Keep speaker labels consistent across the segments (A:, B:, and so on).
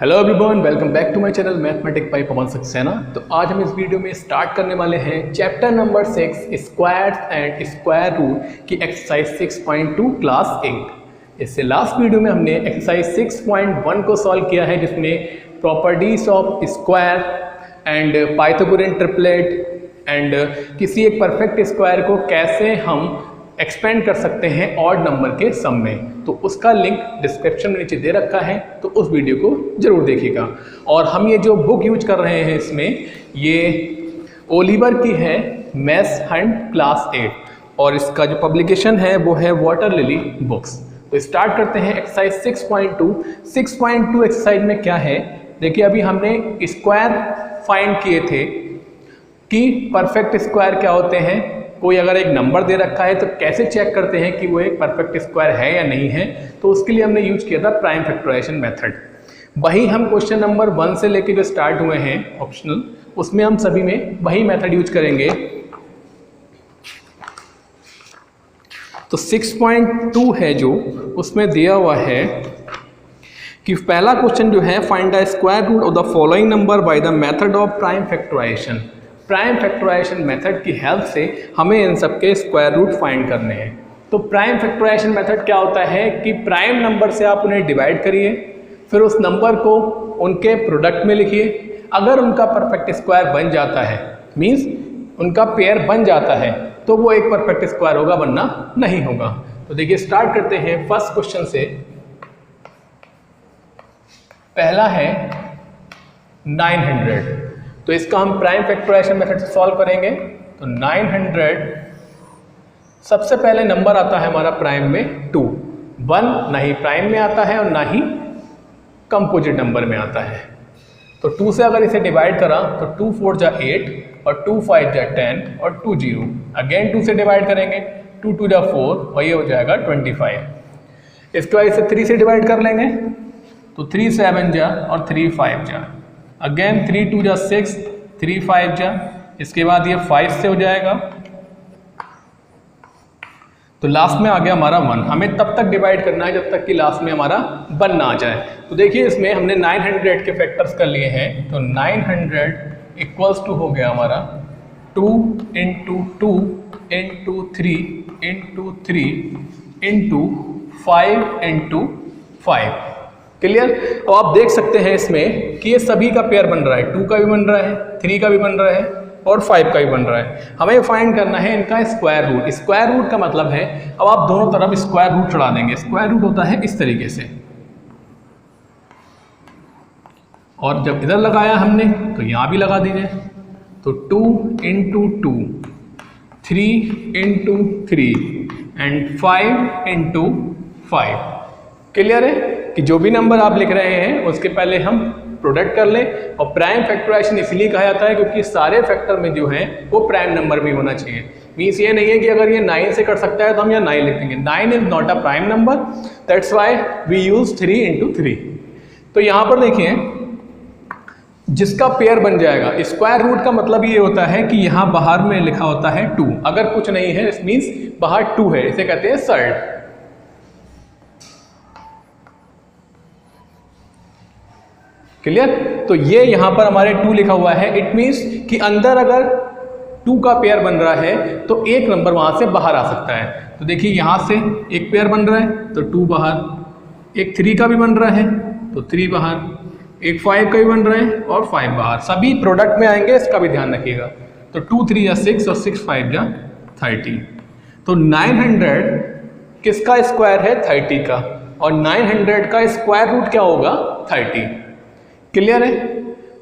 A: Hello everyone, welcome back to my channel mathematic by Pawan Saxena. तो आज हम इस वीडियो में स्टार्ट करने वाले हैं chapter number 6 squares and square root की एक्सरसाइज 6.2 क्लास 8। इससे लास्ट वीडियो में हमने एक्सरसाइज 6.1 को सॉल्व किया है, जिसमें properties of square and Pythagorean triplet and किसी एक परफेक्ट स्क्वायर को कैसे हम एक्सपेंड कर सकते हैं ऑड नंबर के सम में। तो उसका लिंक डिस्क्रिप्शन में नीचे दे रखा है, तो उस वीडियो को जरूर देखिएगा। और हम ये जो बुक यूज कर रहे हैं इसमें, ये ओलिवर की है, मैथ्स हंट क्लास 8, और इसका जो पब्लिकेशन है वो है वाटर लिली बुक्स। तो स्टार्ट करते हैं एक्सरसाइज 6.2। 6.2 एक्सरसाइज में क्या है, देखिए अभी हमने स्क्वायर फाइंड किए थे कि परफेक्ट स्क्वायर क्या होते हैं। कोई अगर एक नंबर दे रखा है तो कैसे चेक करते हैं कि वो एक परफेक्ट स्क्वायर है या नहीं है, तो उसके लिए हमने यूज किया था प्राइम फैक्टराइजेशन मेथड। वही हम क्वेश्चन नंबर 1 से लेके जो स्टार्ट हुए हैं ऑप्शनल, उसमें हम सभी में वही मेथड यूज करेंगे। तो 6.2 है जो, उसमें दिया हुआ है कि पहला क्वेश्चन जो है, find the square root of the following number by the method of prime factorization. Prime factorization method की हेल्प से हमें इन सब के स्क्वायर रूट फाइंड करने हैं। तो प्राइम फैक्टराइजेशन मेथड क्या होता है कि प्राइम नंबर से आप उन्हें डिवाइड करिए, फिर उस नंबर को उनके प्रोडक्ट में लिखिए। अगर उनका परफेक्ट स्क्वायर बन जाता है, मीन्स उनका पेयर बन जाता है, तो वो एक परफेक्ट स्क्वायर होगा, वरना नहीं होगा। तो देखिए स्टार्ट करते हैं फर्स्ट क्वेश्चन से। पहला है 900, तो इसका हम प्राइम फैक्टराइजेशन मेथड से सॉल्व करेंगे। तो 900, सबसे पहले नंबर आता है हमारा प्राइम में 2। 1 ना ही प्राइम में आता है और ना ही कंपोजिट नंबर में आता है। तो 2 से अगर इसे डिवाइड करा तो 2 4 जा 8 और 2 5 जा 10 और 2 0। अगेन 2 से डिवाइड करेंगे, 2 2 जा 4 और ये हो जाएगा 25। इसके बाद इसे 3 से डिवाइड कर लेंगे, तो 3 7 जा और 3 5 जा। अगेन 3 2 जा 6, 3 5 जा। इसके बाद ये 5 से हो जाएगा, तो लास्ट में आ गया हमारा 1। हमें तब तक डिवाइड करना है जब तक कि लास्ट में हमारा 1 ना आ जाए। तो देखिए इसमें हमने 900 के फैक्टर्स कर लिए हैं। तो 900 इक्वल्स टू हो गया हमारा 2 × 2 × 3 × 3 × 5 × 5। क्लियर। अब आप देख सकते हैं इसमें कि ये सभी का पेयर बन रहा है, 2 का भी बन रहा है, 3 का भी बन रहा है और 5 का भी बन रहा है। हमें फाइंड करना है इनका स्क्वायर रूट। स्क्वायर रूट का मतलब है, अब आप दोनों तरफ स्क्वायर रूट चढ़ा देंगे। स्क्वायर रूट होता है इस तरीके से, और जब इधर लगाया हमने तो यहाँ भी लगा दीजिए। तो 2 × 2, 3 × 3 एंड 5 × 5। क्लियर है कि जो भी नंबर आप लिख रहे हैं उसके पहले हम प्रोडक्ट कर लें। और प्राइम फैक्टराइजेशन इसलिए कहा जाता है क्योंकि सारे फैक्टर में जो है वो प्राइम नंबर भी होना चाहिए। मीन्स ये नहीं है कि अगर ये 9 से कट सकता है तो हम यहाँ 9 लिख देंगे। 9 is not a prime number, that's why we use 3 × 3। तो यहाँ पर देखिए जिसका पेयर बन जाएगा, स्क्वायर रूट का मतलब ये होता है कि यहाँ बाहर में लिखा होता है 2, अगर कुछ नहीं है मीन्स बाहर 2 है, इसे कहते हैं सर्ड। क्लियर। तो ये यहाँ पर हमारे 2 लिखा हुआ है, इट मीन्स कि अंदर अगर 2 का पेयर बन रहा है तो एक नंबर वहाँ से बाहर आ सकता है। तो देखिए यहाँ से एक पेयर बन रहा है तो 2 बाहर, एक 3 का भी बन रहा है तो 3 बाहर, एक 5 का भी बन रहा है और 5 बाहर। सभी प्रोडक्ट में आएंगे, इसका भी ध्यान रखिएगा। तो 2 3 या 6 और 6 5 या 30। तो 900 किसका स्क्वायर है? 30 का, और 900 का स्क्वायर रूट क्या होगा? 30। क्लियर है।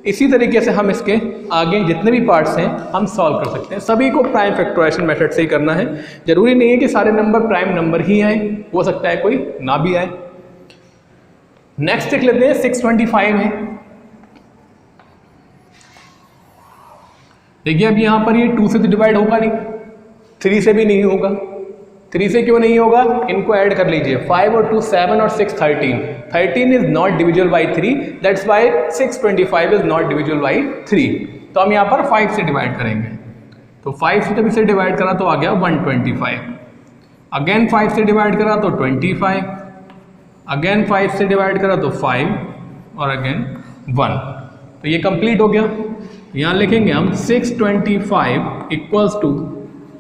A: इसी तरीके से हम इसके आगे जितने भी पार्ट्स हैं हम सॉल्व कर सकते हैं। सभी को प्राइम फैक्टराइजेशन मेथड से ही करना है। जरूरी नहीं है कि सारे नंबर प्राइम नंबर ही आए, हो सकता है कोई ना भी आए। नेक्स्ट देख लेते हैं 625 है। देखिए अब यहाँ पर ये 2 से तो डिवाइड होगा नहीं, 3 से भी नहीं होगा। 3 से क्यों नहीं होगा? इनको ऐड कर लीजिए, 5 और 2 7 और 6 13। 13 is not divisible by 3, that's why 625 is not divisible by 3। तो हम यहाँ पर 5 से डिवाइड करेंगे। तो 5 से जब इसे डिवाइड करा तो आ गया 125। अगेन 5 से डिवाइड करा तो 25, अगेन 5 से डिवाइड करा तो 5 और अगेन 1। तो ये कंप्लीट हो गया। यहाँ लिखेंगे हम 625 equals to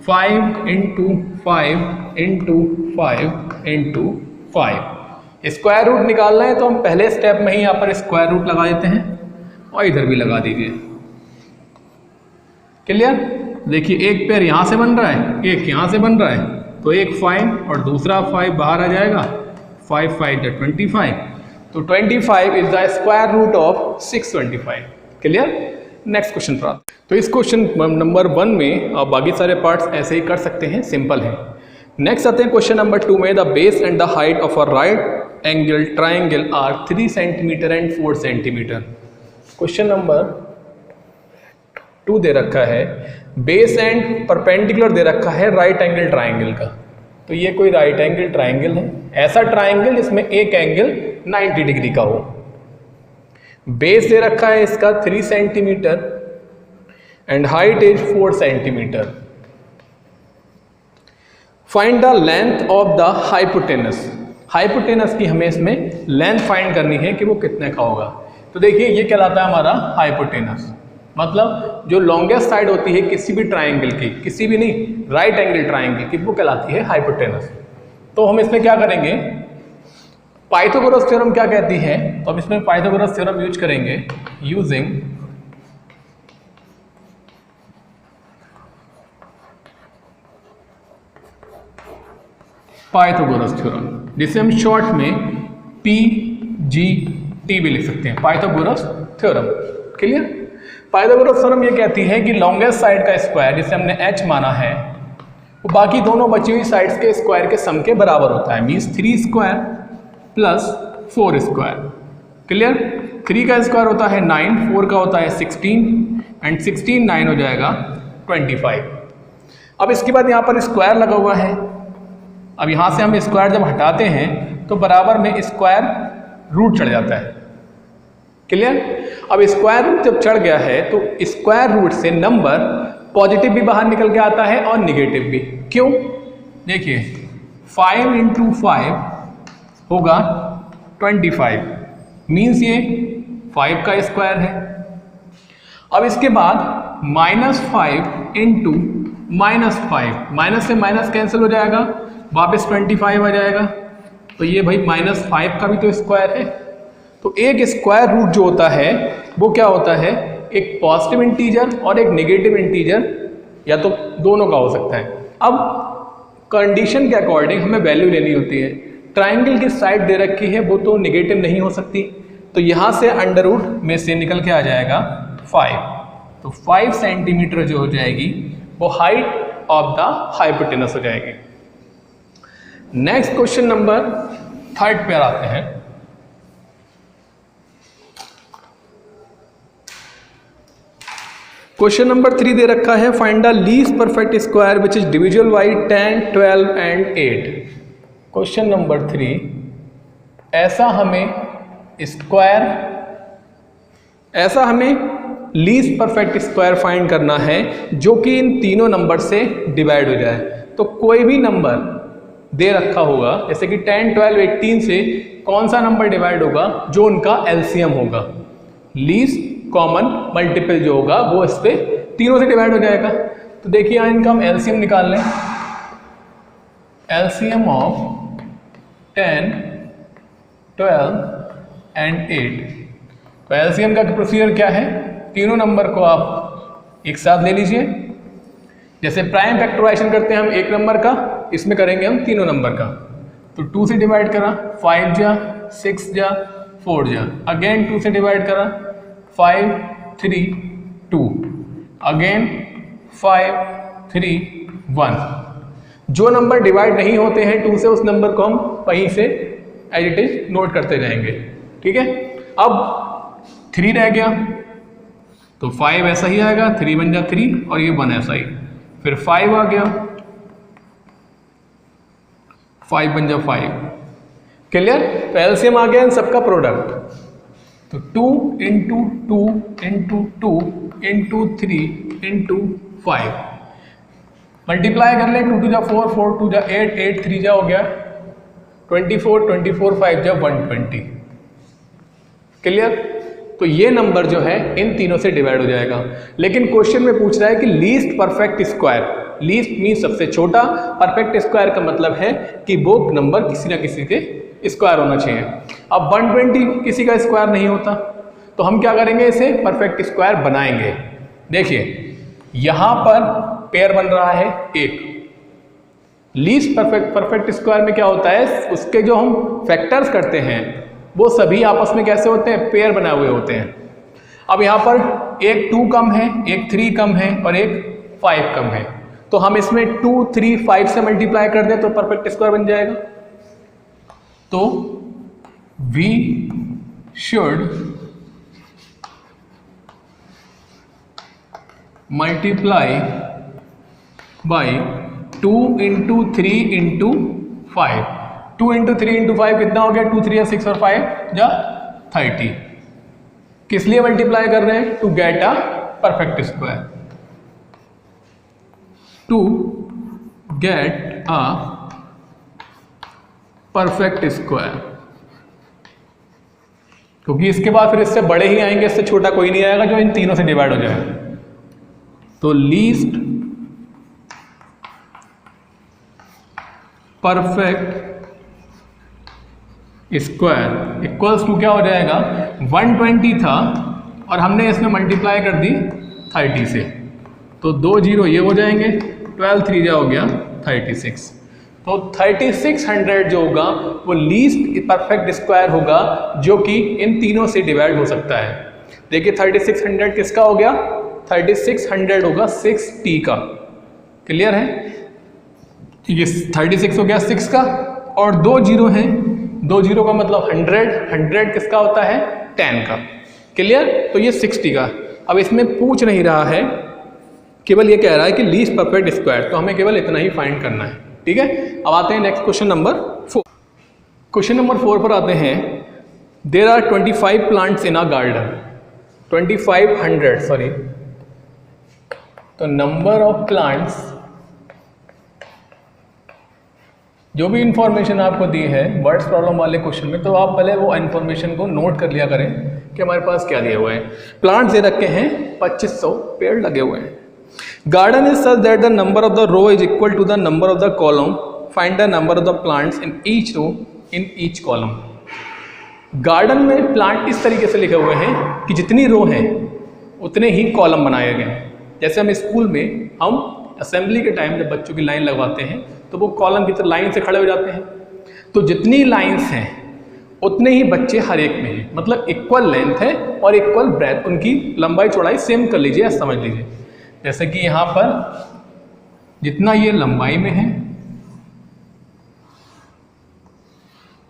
A: 5 into 5 into 5 into 5। Square root निकालना है तो हम पहले स्टेप में ही यहाँ पर स्क्वायर रूट लगा देते हैं और इधर भी लगा दीजिए। क्लियर? देखिए एक पेयर यहाँ से बन रहा है, एक यहाँ से बन रहा है, तो एक 5 और दूसरा 5 बाहर आ जाएगा। 5 5 = 25। तो 25 is the square root of 625। Clear? Next question प्राप्त। तो इस क्वेश्चन नंबर 1 में आप बाकी सारे पार्ट्स ऐसे ही कर सकते हैं, सिंपल है। नेक्स्ट आते हैं क्वेश्चन नंबर 2 में। The base and the height of a right angle triangle are 3 centimetre and 4 centimetre. Question number 2 दे रखा है, बेस एंड परपेंडिकुलर दे रखा है राइट एंगल ट्राइंगल का। तो ये कोई राइट एंगल ट्राइंगल है, ऐसा ट्राइंगल जिसमें एक एंगल 90 डिग्री का हो। बेस दे रखा है इसका 3 centimetre and height is 4 centimetre. Find the length of the hypotenuse. Hypotenuse की हमें इसमें लेंथ फाइंड करनी है कि वो कितने का होगा। तो देखिए ये कहलाता है हमारा हाइपोटेनस, मतलब जो लॉन्गेस्ट साइड होती है किसी भी ट्राइंगल की, किसी भी नहीं, राइट एंगल ट्राइंगल की, वो कहलाती है हाइपोटेनस। तो हम इसमें क्या करेंगे, पाइथागोरस थ्योरम क्या कहती है, तो हम इसमें पाइथागोरस थ्योरम यूज करेंगे। यूजिंग पाइथागोरस थ्योरम, जिसे हम शॉर्ट में PGT भी लिख सकते हैं, Pythagoras theorem. Clear? Pythagoras theorem ये कहती है कि लॉन्गेस्ट साइड का स्क्वायर, जिसे हमने h माना है, वो बाकी दोनों बची हुई साइड्स के स्क्वायर के सम के बराबर होता है। Means 3 square plus 4 square. Clear? 3 का स्क्वायर होता है 9, 4 का होता है 16 एंड 16 9 हो जाएगा 25। अब इसके बाद यहाँ पर स्क्वायर लगा हुआ है। अब यहाँ से हम स्क्वायर जब हटाते हैं तो बराबर में स्क्वायर रूट चढ़ जाता है। क्लियर? अब स्क्वायर रूट जब चढ़ गया है तो स्क्वायर रूट से नंबर पॉजिटिव भी बाहर निकल के आता है और निगेटिव भी। क्यों? देखिए 5 इंटू 5 होगा 25, मीन्स ये 5 का स्क्वायर है। अब इसके बाद -5 इंटू -5, माइनस से माइनस कैंसिल हो जाएगा, वापस 25 आ जाएगा। तो ये भाई -5 का भी तो स्क्वायर है। तो एक स्क्वायर रूट जो होता है वो क्या होता है, एक पॉजिटिव इंटीजर और एक नेगेटिव इंटीजर, या तो दोनों का हो सकता है। अब कंडीशन के अकॉर्डिंग हमें वैल्यू लेनी होती है। ट्राइंगल की साइड दे रखी है वो तो नेगेटिव नहीं हो सकती, तो यहाँ से अंडर रूट में से निकल के आ जाएगा 5। तो 5 सेंटीमीटर जो हो जाएगी वो हाइट ऑफ द हाइपोटेनस हो जाएगी। नेक्स्ट क्वेश्चन नंबर 3 पे आते हैं। क्वेश्चन नंबर 3 दे रखा है, find the least perfect square which is divisible by 10, 12 and 8। Question number 3, ऐसा हमें लीस्ट परफेक्ट स्क्वायर फाइंड करना है जो कि इन तीनों नंबर से डिवाइड हो जाए। तो कोई भी नंबर दे रखा होगा, जैसे कि 10, 12, 18 से कौन सा नंबर डिवाइड होगा, जो उनका एलसीएम होगा, लीस्ट कॉमन मल्टीपल जो होगा वो इस पे तीनों से डिवाइड हो जाएगा। तो देखिए यहाँ इनका हम एलसीएम निकाल लें। LCM of 10, 12 and 8। तो एलसीएम का प्रोसीजर क्या है, तीनों नंबर को आप एक साथ ले लीजिए। जैसे प्राइम फैक्टराइजेशन करते हैं हम एक नंबर का, इसमें करेंगे हम तीनों नंबर का। तो 2 से डिवाइड करा, 5 जा, 6 जा, 4 जा, अगेन 2 से डिवाइड करा, 5, 3, 2, अगेन 5, 3, 1। जो नंबर डिवाइड नहीं होते हैं 2 से, उस नंबर को हम वहीं से एज इट इज नोट करते जाएंगे। ठीक है? अब 3 रह गया, तो 5 ऐसा ही आएगा, 3 बन जा 3 और ये 1 ऐसा ही। फिर 5 आ गया, 5 बन जा 5। क्लियर? तो एलसीएम आ गया इन सबका प्रोडक्ट। तो 2 into 2 into 2 into 3 into 5, multiply कर ले, 2 2 जा 4, 4 2 जा 8, 8 3 जा हो गया 24, 24 5 जा 120। क्लियर? तो ये नंबर जो है इन तीनों से डिवाइड हो जाएगा। लेकिन क्वेश्चन में पूछ रहा है कि least perfect square, least mean सबसे छोटा, परफेक्ट स्क्वायर का मतलब है कि वो नंबर किसी ना किसी के स्क्वायर होना चाहिए। अब 120 किसी का स्क्वायर नहीं होता, तो हम क्या करेंगे, इसे परफेक्ट स्क्वायर बनाएंगे। देखिए यहां पर पेयर बन रहा है एक, लीस्ट परफेक्ट स्क्वायर में क्या होता है, उसके जो हम फैक्टर्स करते हैं वो सभी आपस में कैसे होते हैं, पेयर बनाए हुए होते हैं। अब यहाँ पर एक 2 कम है, एक 3 कम है और एक 5 कम है, तो हम इसमें 2, 3, 5 से मल्टीप्लाई कर दें तो परफेक्ट स्क्वायर बन जाएगा। तो we should multiply by 2 into 3 into 5। 2 into 3 into 5 कितना हो गया, 2 3 6 और 5 जा 30। किस लिए मल्टीप्लाई कर रहे हैं, to get a perfect square, to get a perfect square, क्योंकि इसके बाद फिर इससे बड़े ही आएंगे, इससे छोटा कोई नहीं आएगा जो इन तीनों से डिवाइड हो जाए। तो least perfect square equals to क्या हो जाएगा, 120 था और हमने इसमें मल्टीप्लाई कर दी 30 से, तो 2 जीरो ये हो जाएंगे, 12 3 जा हो गया 36। तो 3600 जो होगा वो लीस्ट परफेक्ट स्क्वायर होगा जो कि इन तीनों से डिवाइड हो सकता है। देखिए 3600 किसका हो गया, 3600 होगा 6t का। क्लियर है, ये 36 हो गया 6 का और 2 जीरो हैं, 2 जीरो का मतलब 100 किसका होता है, 10 का। क्लियर, तो ये 60 का। अब इसमें पूछ नहीं रहा है, केवल ये कह रहा है कि लीस्ट परफेक्ट स्क्वायर, तो हमें केवल इतना ही फाइंड करना है। ठीक है, अब आते हैं next question number 4। Question number 4 पर आते हैं। There are 25 plants in a garden, 2500 sorry, तो नंबर ऑफ प्लांट्स, जो भी इंफॉर्मेशन आपको दी है वर्ड्स प्रॉब्लम वाले क्वेश्चन में, तो आप पहले वो इंफॉर्मेशन को नोट कर लिया करें कि हमारे पास क्या दिए हुए हैं। प्लांट्स दे रखे हैं, 2500 पेड़ लगे हुए हैं। Garden is such that the number of the row is equal to the number of the column, find the number of the plants in each row in each column. Garden में plant इस तरीके से लिखे हुए हैं कि जितनी रो हैं उतने ही कॉलम बनाए गए हैं। जैसे हम स्कूल में हम असेंबली के टाइम जब बच्चों की लाइन लगवाते हैं तो वो कॉलम की तरह लाइन से खड़े हो जाते हैं, तो जितनी लाइंस हैं उतने ही बच्चे हर एक में हैं, मतलब इक्वल लेंथ है और इक्वल ब्रेथ, उनकी लंबाई चौड़ाई सेम कर लीजिए या समझ लीजिए। जैसे कि यहाँ पर जितना ये लंबाई में है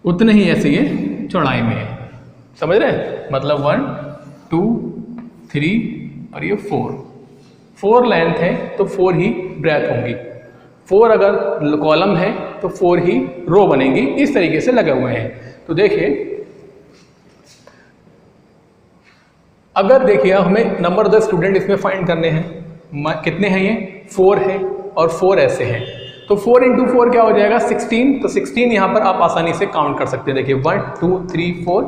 A: उतने ही ऐसे ये चौड़ाई में है, समझ रहे हैं, मतलब 1 2 3 और ये 4 लेंथ है तो 4 ही ब्रेथ होंगी, 4 अगर कॉलम है तो 4 ही रो बनेंगी। इस तरीके से लगे हुए हैं। तो देखिए, अगर देखिए हमें नंबर ऑफ द स्टूडेंट इसमें फाइंड करने हैं, कितने हैं ये, 4 है और 4 ऐसे हैं, तो 4 इंटू 4 क्या हो जाएगा, 16। तो 16 यहाँ पर आप आसानी से काउंट कर सकते हैं। देखिए 1 2 3 4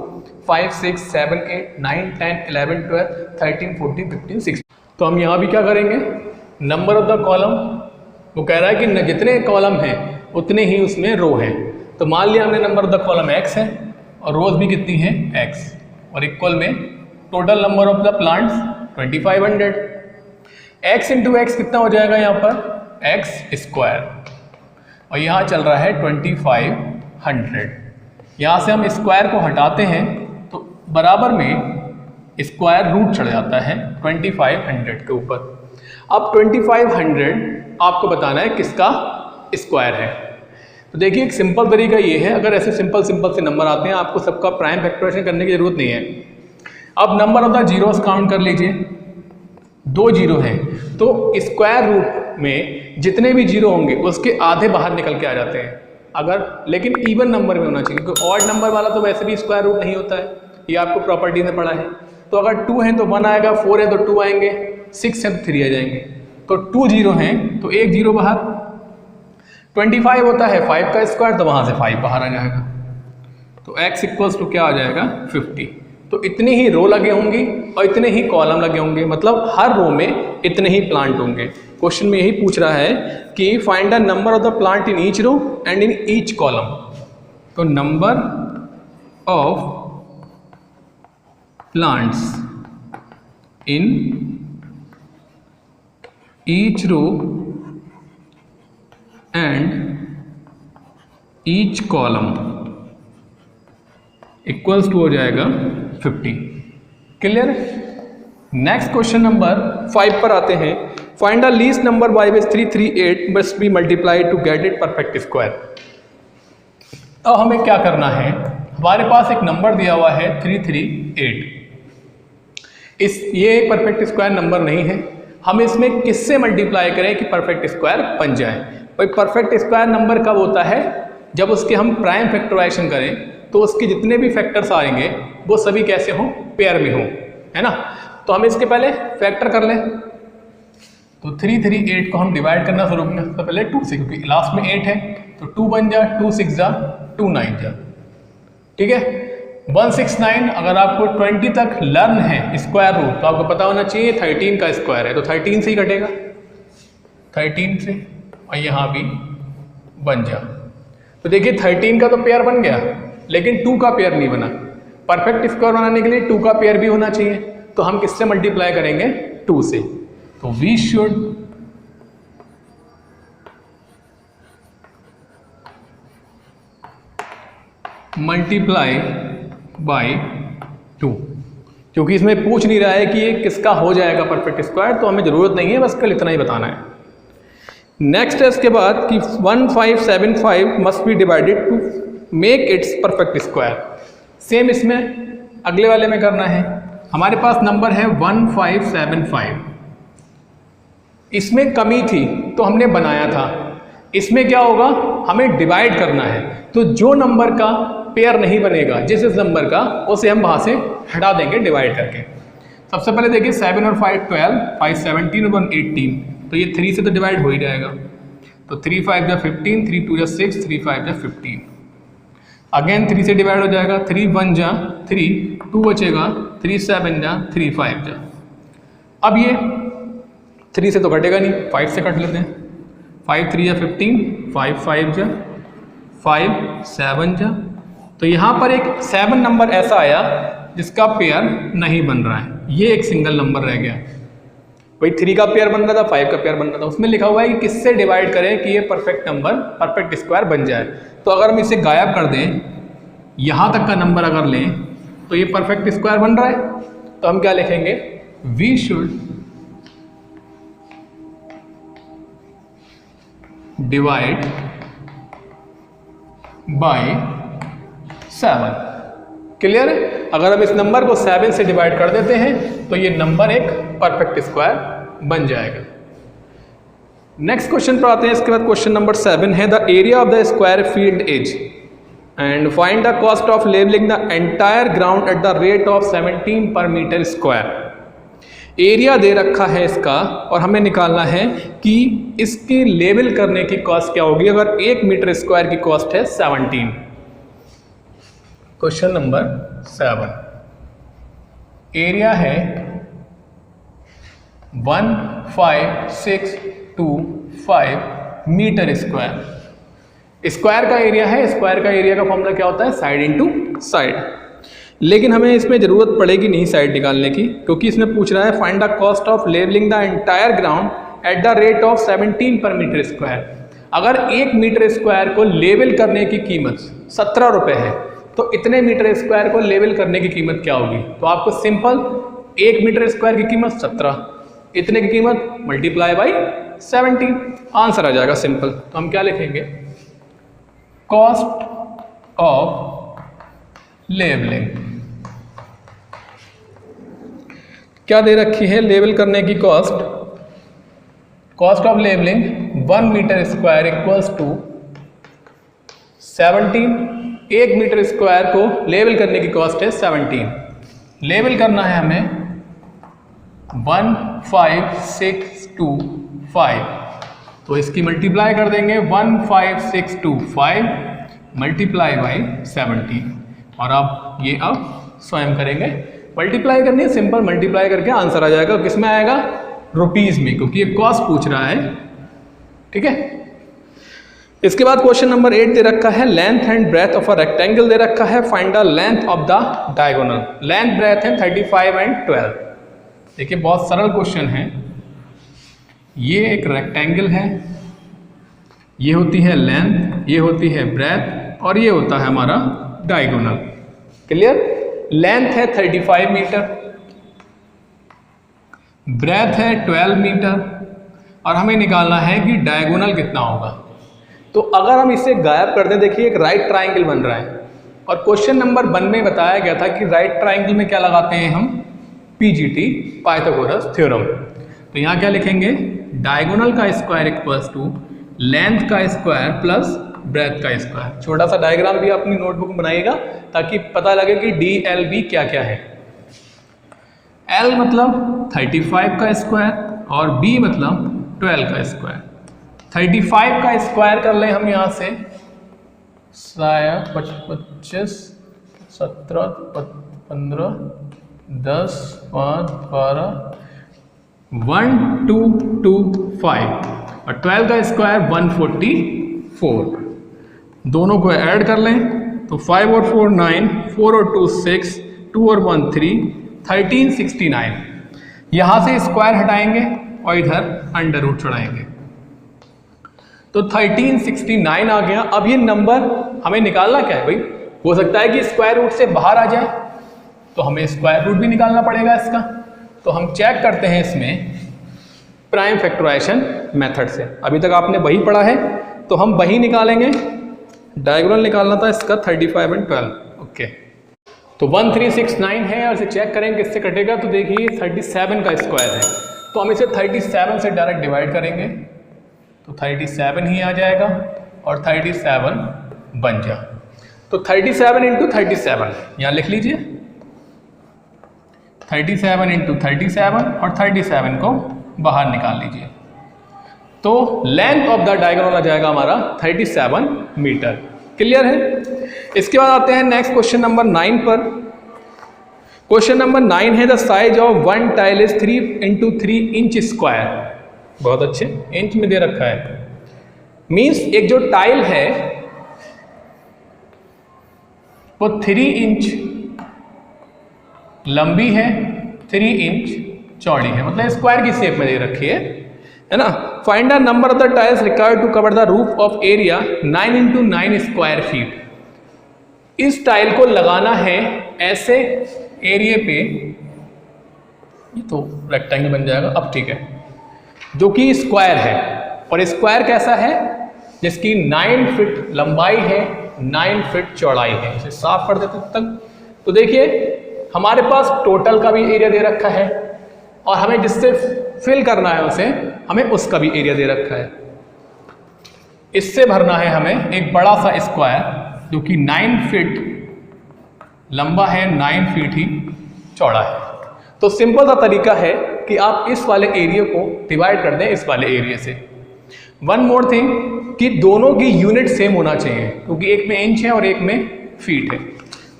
A: 5 6 7 8 9 10 11 12 13 14 15 16। तो हम यहाँ भी क्या करेंगे, नंबर ऑफ द कॉलम, वो कह रहा है कि जितने कॉलम हैं उतने ही उसमें रो हैं। तो मान लिया हमने number of the column x है और रोज भी कितनी है x, और इक्वल में total number of the plants 2500। x into x कितना हो जाएगा यहाँ पर, x स्क्वायर, और यहाँ चल रहा है 2500। यहाँ से हम स्क्वायर को हटाते हैं तो बराबर में स्क्वायर रूट चढ़ जाता है 2500 के ऊपर। अब 2500 आपको बताना है किसका स्क्वायर है। तो देखिए एक सिंपल तरीका ये है, अगर ऐसे सिंपल से नंबर आते हैं आपको सबका प्राइम फैक्टराइजेशन करने की जरूरत नहीं है। अब number of the zeros count कर लीजिए, 2 जीरो हैं तो स्क्वायर रूट में जितने भी जीरो होंगे उसके आधे बाहर निकल के आ जाते हैं, अगर लेकिन इवन नंबर में होना चाहिए, क्योंकि ऑड नंबर वाला तो वैसे भी स्क्वायर रूट नहीं होता है, ये आपको प्रॉपर्टी में पढ़ा है। तो अगर 2 है तो 1 आएगा, 4 है तो 2 आएंगे, 6 है तो 3 आ जाएंगे। तो 2 जीरो हैं तो 1 जीरो बाहर, 25 होता है 5 का स्क्वायर, तो वहाँ से 5 बाहर आ जाएगा। तो x इक्वल्स टू क्या आ जाएगा 50। तो इतनी ही रो लगे होंगी और इतने ही कॉलम लगे होंगे, मतलब हर रो में इतने ही प्लांट होंगे। क्वेश्चन में यही पूछ रहा है कि find the number of the plant in each row and in each column. तो number of plants in each row and each column equals to हो जाएगा 50। क्लियर? नेक्स्ट क्वेश्चन नंबर 5 पर आते हैं। Find the least number by which 338 must be multiplied to get it perfect square. अब हमें क्या करना है, हमारे पास एक नंबर दिया हुआ है 338। ये एक परफेक्ट स्क्वायर नंबर नहीं है, हम इसमें किससे मल्टीप्लाई करें कि परफेक्ट स्क्वायर बन जाए। भाई परफेक्ट स्क्वायर नंबर कब होता है, जब उसके हम प्राइम फैक्टराइजेशन करें तो उसके जितने भी फैक्टर्स आएंगे वो सभी कैसे हों, पेयर में हों, है ना। तो हम इसके पहले फैक्टर कर लें। तो 338 को हम डिवाइड करना शुरू करें सबसे पहले 2 से, क्योंकि लास्ट में 8 है तो 2 बन जा, 2 6 जा, 2 9 जा, ठीक है। 169 अगर आपको 20 तक लर्न है स्क्वायर रूट तो आपको पता होना चाहिए 13 का स्क्वायर है, तो 13 से ही कटेगा 13 से, और यहाँ भी बन जा। तो देखिए 13 का तो पेयर बन गया लेकिन 2 का पेयर नहीं बना। परफेक्ट स्क्वायर बनाने के लिए 2 का पेयर भी होना चाहिए, तो हम किससे मल्टीप्लाई करेंगे, 2 से। तो वी शुड मल्टीप्लाई बाय 2, क्योंकि इसमें पूछ नहीं रहा है कि ये किसका हो जाएगा परफेक्ट स्क्वायर, तो हमें ज़रूरत नहीं है, बस कल इतना ही बताना है। नेक्स्ट है इसके बाद कि 1575 must be divided to make its perfect square. Same इसमें अगले वाले में करना है। हमारे पास नंबर है 1575, इसमें कमी थी तो हमने बनाया था। इसमें क्या होगा, हमें डिवाइड करना है, तो जो नंबर का पेयर नहीं बनेगा जिस नंबर का, उसे हम वहाँ से हटा देंगे डिवाइड करके। सबसे पहले देखिए 7 और 5 12, 5 17 और 1 18, तो ये 3 से तो डिवाइड हो ही जाएगा। तो 3 5 जा 15, 3 2 जा 6, 3 5 जा 15। अगेन 3 से डिवाइड हो जाएगा, 3 1 जा 3, 2 बचेगा, 3 7 जा 3 5 जा। अब ये 3 से तो घटेगा नहीं, 5 से कट लेते हैं। 5 3 जा 15, 5 5 जा 5 7 जा। तो यहाँ पर एक 7 नंबर ऐसा आया जिसका पेयर नहीं बन रहा है, ये एक सिंगल नंबर रह गया। वही 3 का पेयर बन रहा था, 5 का पेयर बन रहा था, उसमें लिखा हुआ है कि किससे डिवाइड करें कि ये परफेक्ट नंबर परफेक्ट स्क्वायर बन जाए। तो अगर हम इसे गायब कर दें, यहाँ तक का नंबर अगर लें तो ये परफेक्ट स्क्वायर बन रहा है। तो हम क्या लिखेंगे, we should divide by 7। Clear है? अगर हम इस नंबर को 7 से डिवाइड कर देते हैं तो ये नंबर एक परफेक्ट स्क्वायर बन जाएगा। नेक्स्ट क्वेश्चन पर आते हैं। इसके बाद क्वेश्चन नंबर 7 है the area of the square field is and find the cost of levelling the entire ground at the rate of 17 per metre square. Area दे रखा है इसका और हमें निकालना है कि इसकी लेवल करने की कॉस्ट क्या होगी अगर 1 मीटर स्क्वायर की कॉस्ट है 17। क्वेश्चन नंबर 7, एरिया है 1565 मीटर स्क्वायर। स्क्वायर का एरिया है, स्क्वायर का एरिया का फॉर्मूला क्या होता है, साइड इनटू साइड। लेकिन हमें इसमें ज़रूरत पड़ेगी नहीं साइड निकालने की, क्योंकि इसमें पूछ रहा है find the cost of levelling the entire ground at the rate of 17 per metre square. अगर 1 मीटर स्क्वायर को लेवल करने की कीमत 17 रुपये है तो इतने मीटर स्क्वायर को लेवल करने की कीमत क्या होगी। तो आपको सिंपल 1 मीटर स्क्वायर की कीमत 17, इतने की कीमत मल्टीप्लाई बाई 17, आंसर आ जाएगा सिंपल। तो हम क्या लिखेंगे, कॉस्ट ऑफ लेवलिंग। क्या दे रखी है लेवल करने की cost, cost of levelling 1 metre square equals to 17। 1 metre square को लेवल करने की कॉस्ट है 17। लेवल करना है हमें 15625, तो इसकी मल्टीप्लाई कर देंगे 15625 मल्टीप्लाई बाई 17 और अब ये अब स्वयं करेंगे। मल्टीप्लाई करनी है, सिंपल मल्टीप्लाई करके आंसर आ जाएगा। किस में आएगा? रुपीज़ में, क्योंकि ये कॉस्ट पूछ रहा है। ठीक है। इसके बाद क्वेश्चन नंबर 8 दे रखा है length and breadth of a rectangle दे रखा है, find the length of the diagonal. Length breadth है 35 एंड 12। देखिए बहुत सरल क्वेश्चन है। ये एक रेक्टेंगल है, ये होती है लेंथ, ये होती है ब्रेथ और ये होता है हमारा डायगोनल। क्लियर? लेंथ है 35 मीटर, ब्रेथ है 12 मीटर और हमें निकालना है कि डायगोनल कितना होगा। तो अगर हम इसे गायब कर दें, देखिए एक राइट ट्राइंगल बन रहा है और क्वेश्चन नंबर 1 में बताया गया था कि राइट ट्राइंगल में क्या लगाते हैं हम? PGT, Pythagoras theorem. तो यहाँ क्या लिखेंगे? डायगोनल का स्क्वायर इक्वल्स टू लेंथ का स्क्वायर प्लस ब्रेथ का स्क्वायर। छोटा सा डायग्राम भी अपनी नोटबुक में बनाइएगा ताकि पता लगे कि डी एल बी क्या क्या है। एल मतलब 35 का स्क्वायर और बी मतलब 12 का स्क्वायर। 35 का स्क्वायर कर लें हम यहाँ से, 25, 17, 15, 10, 5, 12, 1, 2, 2, 5 और 12 का स्क्वायर 144। दोनों को ऐड कर लें तो 5 और 4 9, 4 और 2 6, 2 और 1 3, 1369। यहाँ से स्क्वायर हटाएंगे और इधर अंडर रूट चढ़ाएंगे तो 1369 आ गया। अब ये नंबर हमें निकालना क्या है भाई? हो सकता है कि स्क्वायर रूट से बाहर आ जाए तो हमें स्क्वायर रूट भी निकालना पड़ेगा इसका। तो हम चेक करते हैं इसमें प्राइम फैक्टराइजेशन मेथड से। अभी तक आपने वही पढ़ा है तो हम वही निकालेंगे। डायगोनल निकालना था इसका 35 एंड 12। ओके, तो 1369 है और इसे चेक करेंगे किससे कटेगा। तो देखिए 37 का स्क्वायर है तो हम इसे 37 से डायरेक्ट डिवाइड करेंगे तो 37 ही आ जाएगा और 37 बन जा। तो 37 इंटू 37 यहाँ लिख लीजिए, 37 इंटू 37 और 37 को बाहर निकाल लीजिए। तो लेंथ ऑफ द डायगोनल आ जाएगा हमारा 37 मीटर। क्लियर है? इसके बाद आते हैं नेक्स्ट क्वेश्चन नंबर 9 पर। क्वेश्चन नंबर 9 है the size of one tile is 3 into 3 inch square. बहुत अच्छे, इंच में दे रखा है। मीन्स एक जो टाइल है वो 3 इंच लंबी है, 3 इंच चौड़ी है, मतलब स्क्वायर की शेप में दे रखी है ना। Find the number of the tiles required to cover the roof of area 9 into 9 square feet. इस टाइल को लगाना है ऐसे एरिया पे, ये तो रेक्टेंगल बन जाएगा अब, ठीक है, जो कि स्क्वायर है। और स्क्वायर कैसा है? जिसकी 9 फीट लंबाई है, 9 फीट चौड़ाई है। इसे साफ कर देते तक। तो देखिए हमारे पास टोटल का भी एरिया दे रखा है और हमें जिससे फिल करना है उसे, हमें उसका भी एरिया दे रखा है। इससे भरना है हमें एक बड़ा सा स्क्वायर जो कि 9 फीट लंबा है, 9 फीट ही चौड़ा है। तो सिंपल सा तरीका है कि आप इस वाले एरिया को डिवाइड कर दें इस वाले एरिया से। वन मोर थिंग कि दोनों की यूनिट सेम होना चाहिए, क्योंकि एक में इंच है और एक में फीट है,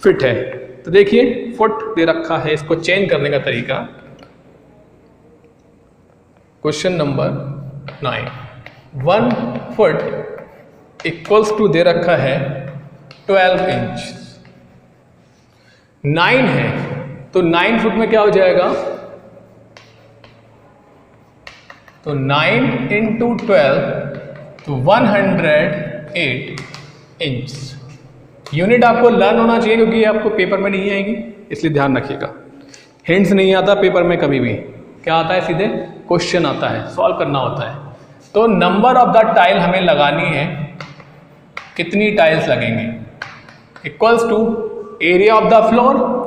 A: फिट है। तो देखिए फुट दे रखा है, इसको चेंज करने का तरीका। Question number 9, 1 foot equals to दे रखा है 12 इंच। 9 है तो 9 फुट में क्या हो जाएगा? तो 9 इंटू 12 तो 108 इंच। यूनिट आपको लर्न होना चाहिए क्योंकि ये आपको पेपर में नहीं आएगी, इसलिए ध्यान रखिएगा। हिंट्स नहीं आता पेपर में कभी भी, क्या आता है? सीधे क्वेश्चन आता है, सॉल्व करना होता है। तो नंबर ऑफ द टाइल हमें लगानी है, कितनी टाइल्स लगेंगे, equals to area of the floor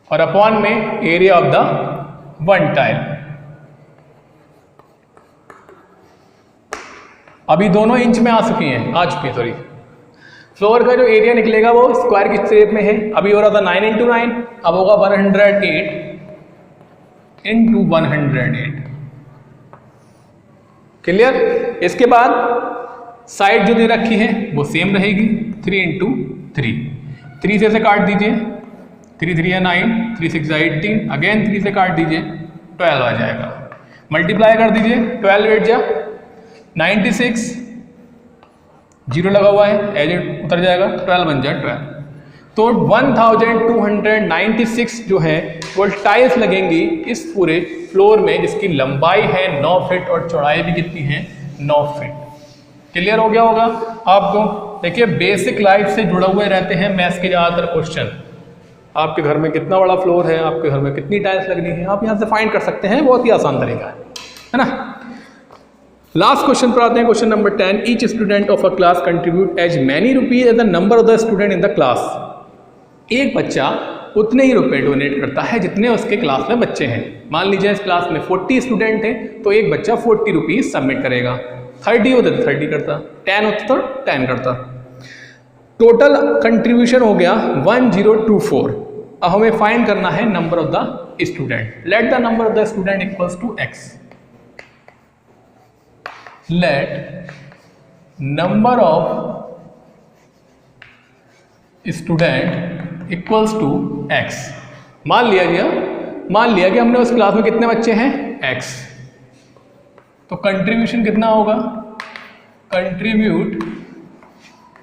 A: और अपॉन में area of the one tile. अभी दोनों इंच में आ चुकी हैं, सॉरी। फ्लोर का जो एरिया निकलेगा वो स्क्वायर की शेप में है। अभी हो रहा था 9 इंटू 9, अब होगा 108 इंटू 108। क्लियर? इसके बाद साइड जो दे रखी है वो सेम रहेगी, 3 इंटू 3, 3 से काट दीजिए, 3 3 है 9, 3 6 18, अगेन 3 से काट दीजिए, 12 आ जाएगा। मल्टीप्लाई कर दीजिए, 12 8 जा 96, जीरो लगा हुआ है, एज उतर जाएगा, 12 बन जाए 12। तो 1296 जो है वो टाइल्स लगेंगी इस पूरे फ्लोर में, जिसकी लंबाई है 9 फीट और चौड़ाई भी कितनी है 9 फीट। क्लियर हो गया होगा आपको। देखिए बेसिक लाइफ से जुड़े हुए रहते हैं मैथ्स के ज़्यादातर क्वेश्चन। आपके घर में कितना बड़ा फ्लोर है, आपके घर में कितनी टाइल्स लगनी है, आप यहाँ से फाइंड कर सकते हैं, बहुत ही आसान तरीका है ना। लास्ट क्वेश्चन पर आते हैं, question number 10। Each student of a class contribute as many rupees as the number of the student in the class. एक बच्चा उतने ही रुपए डोनेट करता है जितने उसके क्लास में बच्चे हैं। मान लीजिए इस क्लास में 40 स्टूडेंट हैं तो एक बच्चा 40 रुपीज़ सबमिट करेगा। 30 होते तो 30 करता, 10 होते तो 10 करता। टोटल कंट्रीब्यूशन हो गया 1024। अब हमें फाइंड करना है number of the student. Let the number of the student equals to X. Let number of student equals to X. मान लिया कि हमने उस क्लास में कितने बच्चे हैं, एक्स। तो कंट्रीब्यूशन कितना होगा, कंट्रीब्यूट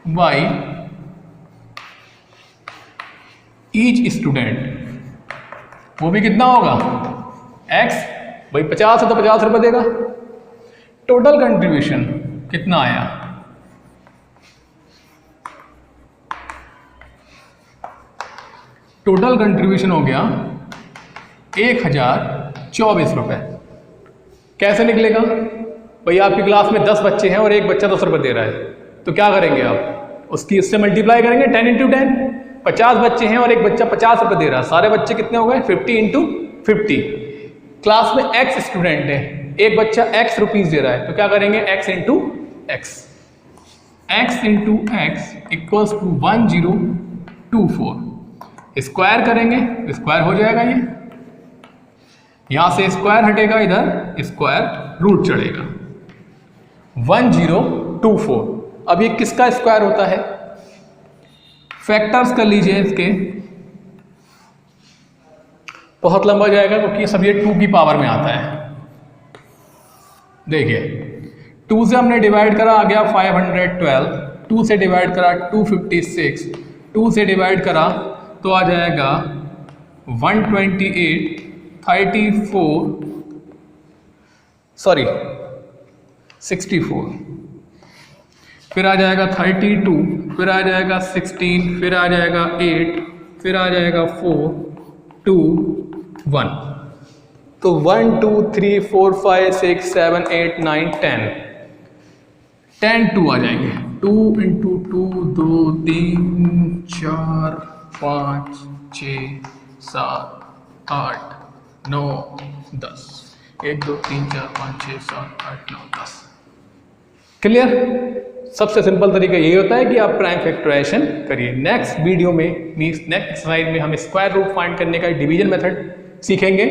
A: बाय ईच स्टूडेंट, वो भी कितना होगा एक्स। भाई 50 है तो 50 रुपये देगा। टोटल कंट्रीब्यूशन कितना आया, टोटल कंट्रीब्यूशन हो गया 1024 रुपये। कैसे निकलेगा भाई, आपकी क्लास में 10 बच्चे हैं और एक बच्चा 10 रुपये दे रहा है, तो क्या करेंगे आप, उसकी इससे मल्टीप्लाई करेंगे 10 इंटू 10। 50 बच्चे हैं और एक बच्चा 50 रुपये दे रहा है, सारे बच्चे कितने हो गए 50 इंटू 50। क्लास में x स्टूडेंट है, एक बच्चा x रुपीज़ दे रहा है, तो क्या करेंगे x into X. x into X equals to 1024। Square करेंगे, स्क्वायर हो जाएगा, ये यहां से स्क्वायर हटेगा, इधर स्क्वायर रूट चढ़ेगा। 1024। अब ये किसका स्क्वायर होता है, फैक्टर्स कर लीजिए इसके, बहुत लंबा जाएगा क्योंकि सब ये 2 की पावर में आता है। देखिए 2 से हमने डिवाइड करा, आ गया 512, 2 से डिवाइड करा 256, 2 से डिवाइड करा तो आ जाएगा 128, 64, फिर आ जाएगा 32, फिर आ जाएगा 16, फिर आ जाएगा 8, फिर आ जाएगा 4 2 1। तो 1 2 3 4 5 6 7 8 9 10 10 2 आ जाएंगे। 2 इंटू 2 2 3 4 5 6 7 8 9 10 1 2 3 4 5 6 7 8 9 10। क्लियर। सबसे सिंपल तरीका यही होता है कि आप प्राइम फैक्टराइजेशन करिए। नेक्स्ट वीडियो में नेक्स्ट एक्सरसाइज में हम स्क्वायर रूट फाइंड करने का डिवीजन मेथड सीखेंगे।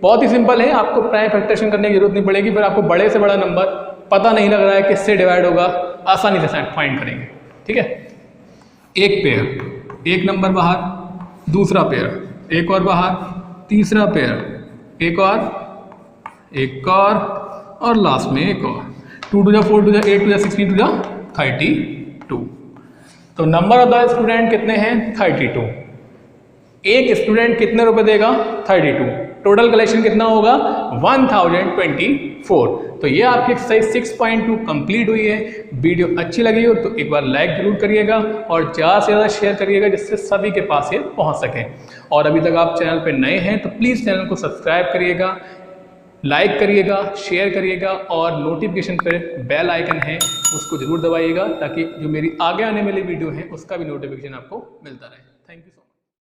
A: बहुत ही सिंपल है, आपको प्राइम फैक्टराइजेशन करने की जरूरत नहीं पड़ेगी। फिर आपको बड़े से बड़ा नंबर पता नहीं लग रहा है किससे डिवाइड होगा, आसानी से फाइंड करेंगे। ठीक है, एक पेयर, एक नंबर बाहर, दूसरा पेयर, एक और बाहर, तीसरा पेयर, एक और लास्ट में एक और। 2 2 4 2 8 2 16 2 32। तो नंबर ऑफ द स्टूडेंट कितने हैं 32। एक स्टूडेंट कितने रुपए देगा 32। टोटल कलेक्शन कितना होगा 1024। तो ये आपकी एक्सरसाइज 6.2 कंप्लीट हुई है। वीडियो अच्छी लगी हो तो एक बार लाइक जरूर करिएगा और ज़्यादा से ज़्यादा शेयर करिएगा जिससे सभी के पास ये पहुंच सके। और अभी तक आप चैनल पर नए हैं तो प्लीज़ चैनल को सब्सक्राइब करिएगा, लाइक करिएगा, शेयर करिएगा और नोटिफिकेशन पर बेल आइकन है उसको ज़रूर दबाइएगा ताकि जो मेरी आगे आने वाली वीडियो है उसका भी नोटिफिकेशन आपको मिलता रहे।